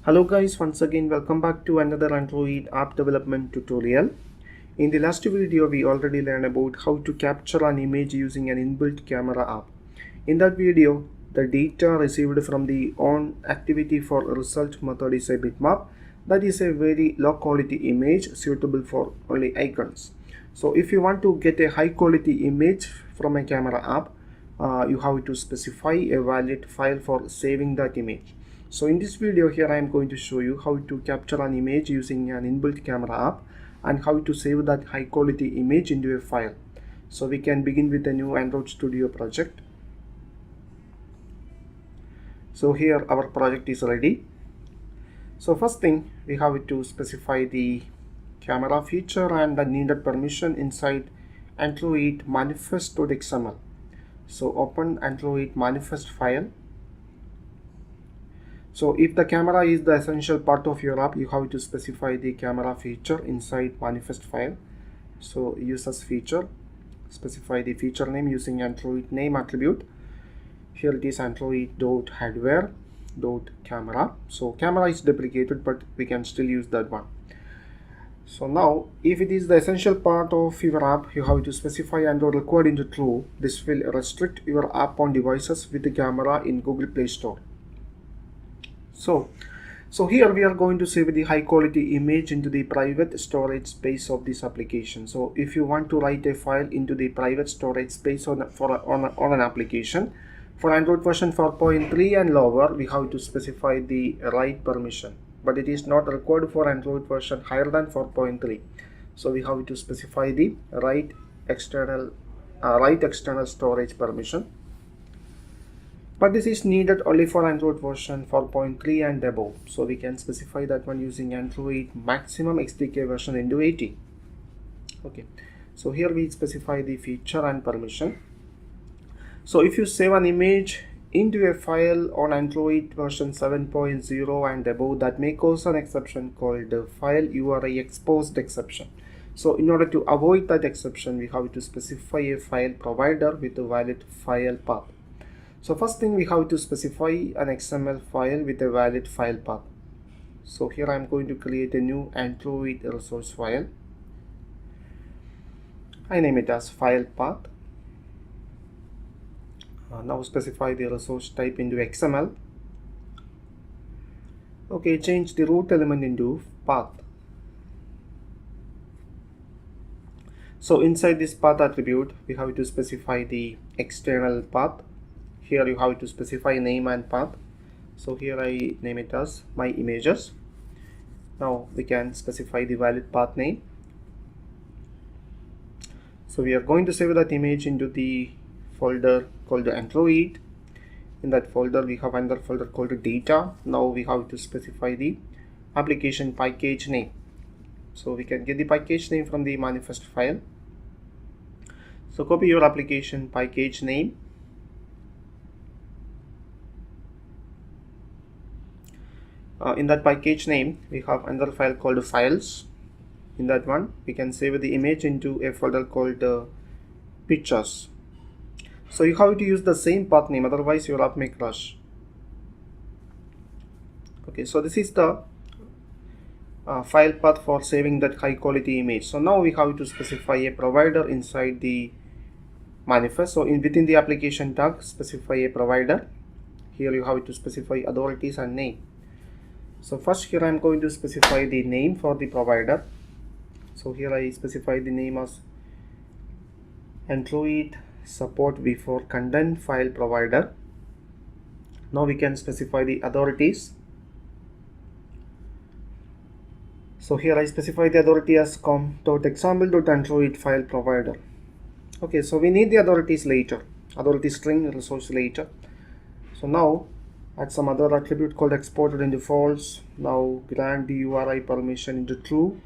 Hello guys, once again welcome back to another Android app development tutorial. In the last video we already learned about how to capture an image using an inbuilt camera app. In that video, the data received from the on activity for result method is a bitmap. That is a very low quality image suitable for only icons. So if you want to get a high quality image from a camera app, you have to specify a valid file for saving that image. So in this video here I am going to show you how to capture an image using an inbuilt camera app and how to save that high quality image into a file. So we can begin with a new Android Studio project. So here our project is ready. So first thing, we have to specify the camera feature and the needed permission inside Android manifest.xml. So open Android manifest file. So if the camera is the essential part of your app, you have to specify the camera feature inside manifest file. So use as feature, specify the feature name using Android name attribute. Here it is android.hardware.camera. So camera is deprecated, but we can still use that one. So now if it is the essential part of your app, you have to specify Android required into true. This will restrict your app on devices with the camera in Google Play Store. So here we are going to save the high quality image into the private storage space of this application. So if you want to write a file into the private storage space on an application, for Android version 4.3 and lower, we have to specify the write permission, but it is not required for Android version higher than 4.3. So we have to specify the write external storage permission. But this is needed only for Android version 4.3 and above. So we can specify that one using Android maximum XDK version into 80. Okay, so here we specify the feature and permission. So if you save an image into a file on Android version 7.0 and above, that may cause an exception called the file URI exposed exception. So in order to avoid that exception, we have to specify a file provider with a valid file path. So first thing, we have to specify an XML file with a valid file path. So here I am going to create a new Android resource file. I name it as file path. Now specify the resource type into XML. Okay, change the root element into path. So inside this path attribute, we have to specify the external path. Here you have to specify name and path. So here I name it as my images. Now we can specify the valid path name. So we are going to save that image into the folder called the Android. In that folder we have another folder called data. Now we have to specify the application package name. So we can get the package name from the manifest file. So copy your application package name. In that package name, we have another file called files. In that one, we can save the image into a folder called pictures. So you have to use the same path name, otherwise your app may crash. Okay, so this is the file path for saving that high quality image. So now we have to specify a provider inside the manifest. So within the application tag, specify a provider. Here you have to specify authorities and name. So first here I am going to specify the name for the provider. So here I specify the name as Android support before content file provider. Now we can specify the authorities. So here I specify the authority as com.example.android file provider. Okay, so we need the authorities later, authority string resource later. So now add some other attribute called exported into false. Now grant the URI permission into true.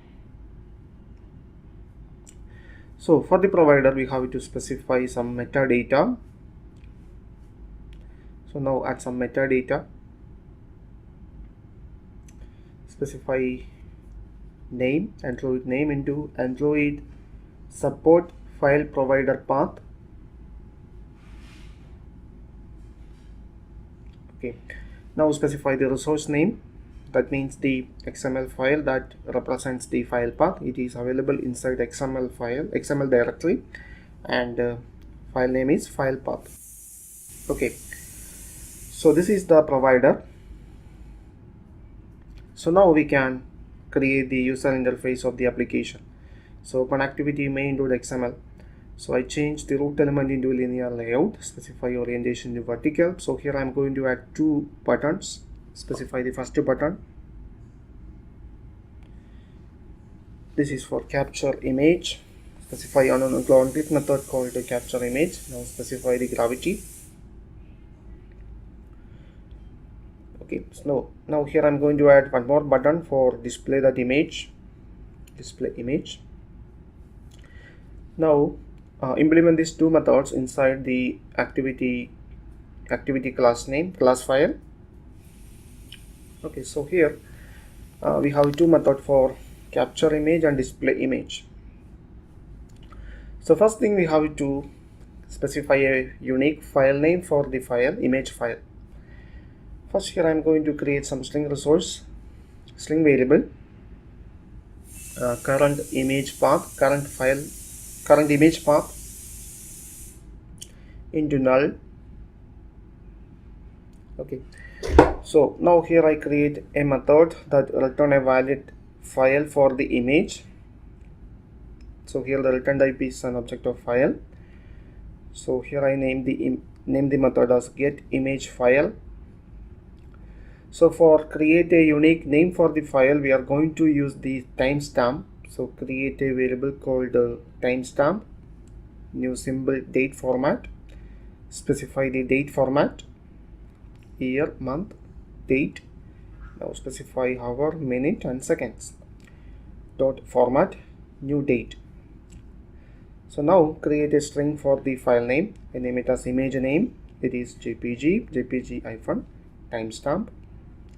So for the provider, we have to specify some metadata. So now add some metadata. Specify name, Android name into Android support file provider path. Okay, now specify the resource name. that means the XML file that represents the file path. It is available inside XML directory, and file name is file path. Okay, so this is the provider. So now we can create the user interface of the application. So open activity main.xml. So I change the root element into linear layout, specify orientation to vertical. So here I'm going to add 2 buttons. Specify the first button. This is for capture image. Specify on click method called to capture image. Now specify the gravity. Okay, so now here I'm going to add one more button for display that image. Display image. Now implement these 2 methods inside the activity class file. Okay, so here we have 2 methods for capture image and display image. So first thing, we have to specify a unique file name for the file, image file. First, here I am going to create some string resource, string variable, current image path, current image path into null. Okay, so now here I create a method that return a valid file for the image. So here the return type is an object of file. So here I name the method as get image file. So for create a unique name for the file, we are going to use the timestamp. So create a variable called timestamp, new symbol date format, specify the date format, year, month, date. Now specify hour, minute and seconds. Dot format, new date. So now create a string for the file name. I name it as image name. It is jpg hyphen timestamp.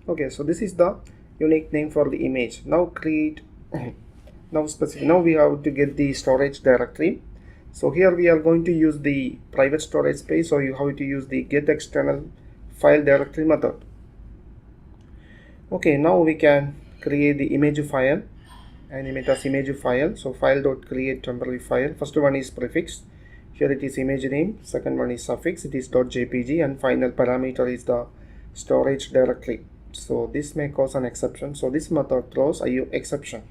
Okay, so this is the unique name for the image. Now now we have to get the storage directory. So here we are going to use the private storage space, so you have to use the get external file directory method. Okay, now we can create the image file and name it as image file. So file.create temporary file. First one is prefix. Here it is image name. Second one is suffix. It is .jpg, and final parameter is the storage directory. So this may cause an exception. So this method throws IO exception.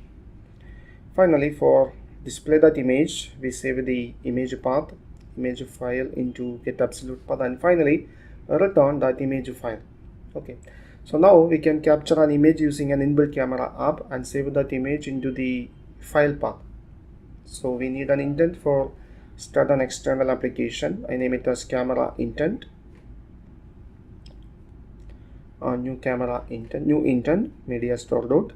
Finally, for display that image, we save the image path, image file into get absolute path, and finally return that image file. Okay, so now we can capture an image using an inbuilt camera app and save that image into the file path. So we need an intent for start an external application. I name it as camera intent. New camera intent, new intent, media store dot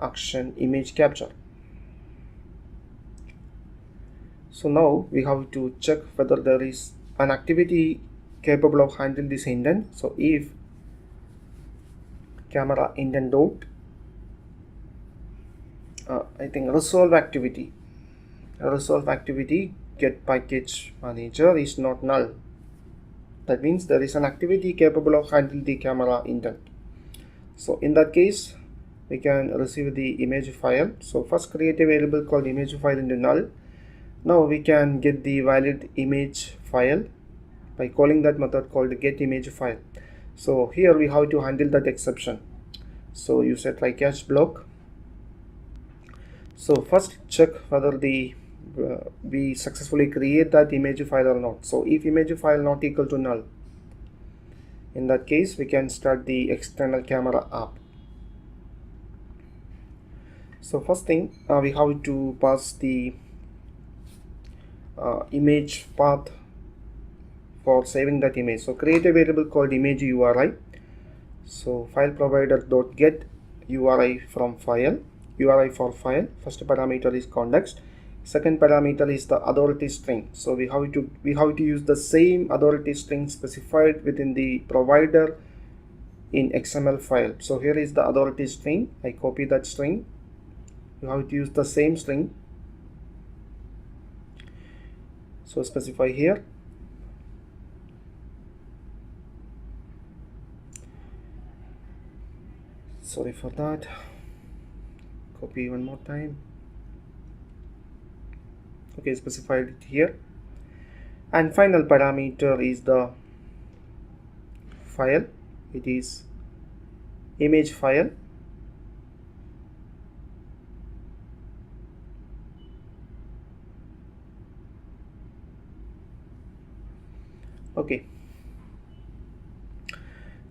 action image capture. So now we have to check whether there is an activity capable of handling this intent. So if camera intent dot I think resolve activity get package manager is not null. That means there is an activity capable of handling the camera intent. So in that case, we can receive the image file. So first create a variable called image file into null. Now we can get the valid image file by calling that method called get image file. So here we have to handle that exception. So use a try catch block. So first check whether we successfully create that image file or not. So if image file not equal to null, in that case we can start the external camera app. So first thing, we have to pass the image path for saving that image. So create a variable called image URI. So file provider dot get URI from file, URI for file. First parameter is context. Second parameter is the authority string. So we have to use the same authority string specified within the provider in XML file. So here is the authority string. I copy that string. You have to use the same string. So specify here. Sorry for that. Copy one more time. Okay, specified it here. And final parameter is the file. It is image file. Okay,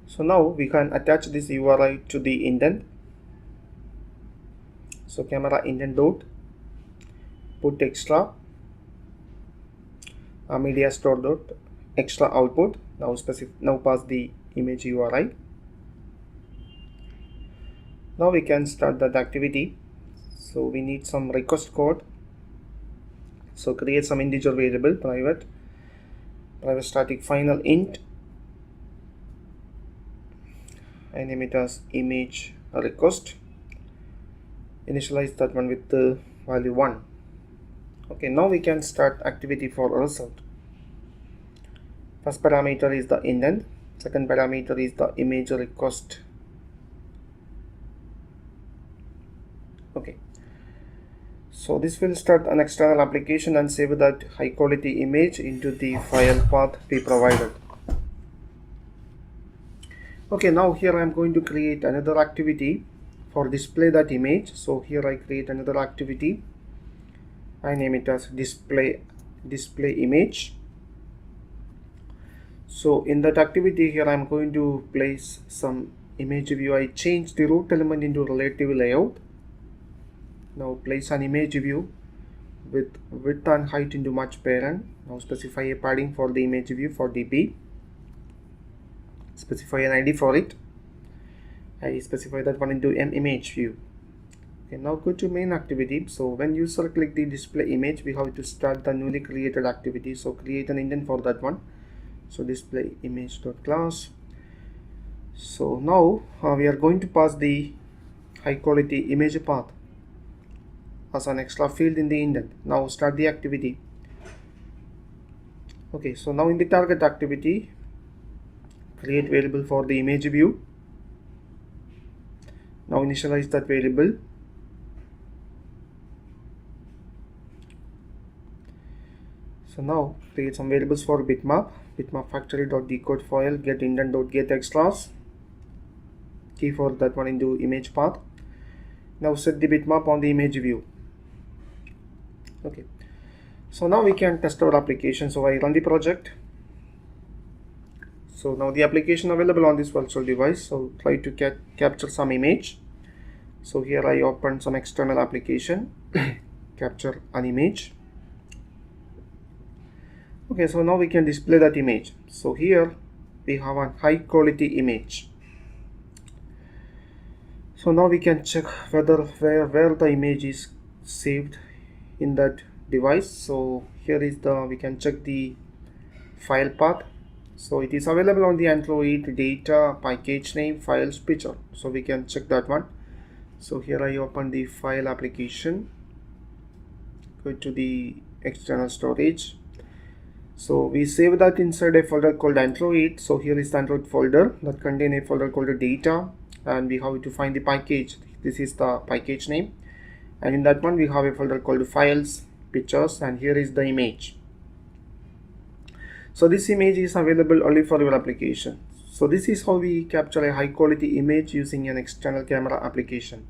so now we can attach this URI to the indent. So camera indent dot put extra media store dot extra output. Now pass the image URI. Now we can start that activity. So we need some request code. So create some integer variable private static final int. I name it as image request. Initialize that one with the value 1. Okay, now we can start activity for result. First parameter is the indent. Second parameter is the image request. Okay, so this will start an external application and save that high quality image into the file path we provided. Okay, now here I am going to create another activity for display that image. So here I create another activity. I name it as display image. So in that activity here I am going to place some image view. I change the root element into relative layout. Now place an image view with width and height into match parent. Now specify a padding for the image view for dp. Specify an ID for it. I specify that one into image view. Okay, now go to main activity. So when user click the display image, we have to start the newly created activity. So create an indent for that one. So display image dot class. So now we are going to pass the high quality image path as an extra field in the indent. Now start the activity. Okay, so now in the target activity, create variable for the image view. Now initialize that variable. So now create some variables for bitmap factory.decode file, get indent.get extras, key for that one into image path. Now set the bitmap on the image view. Okay, so now we can test our application. So I run the project. So now the application available on this virtual device. So try to capture some image. So here I open some external application, capture an image. Okay, so now we can display that image. So here we have a high quality image. So now we can check whether where the image is saved in that device. So here is we can check the file path. So it is available on the Android data, package name, files, picture. So we can check that one. So here I open the file application, go to the external storage. So we save that inside a folder called Android. So here is the Android folder that contains a folder called data, and we have to find the package. This is the package name, and in that one we have a folder called files, pictures, and here is the image. So this image is available only for your application. So this is how we capture a high quality image using an external camera application.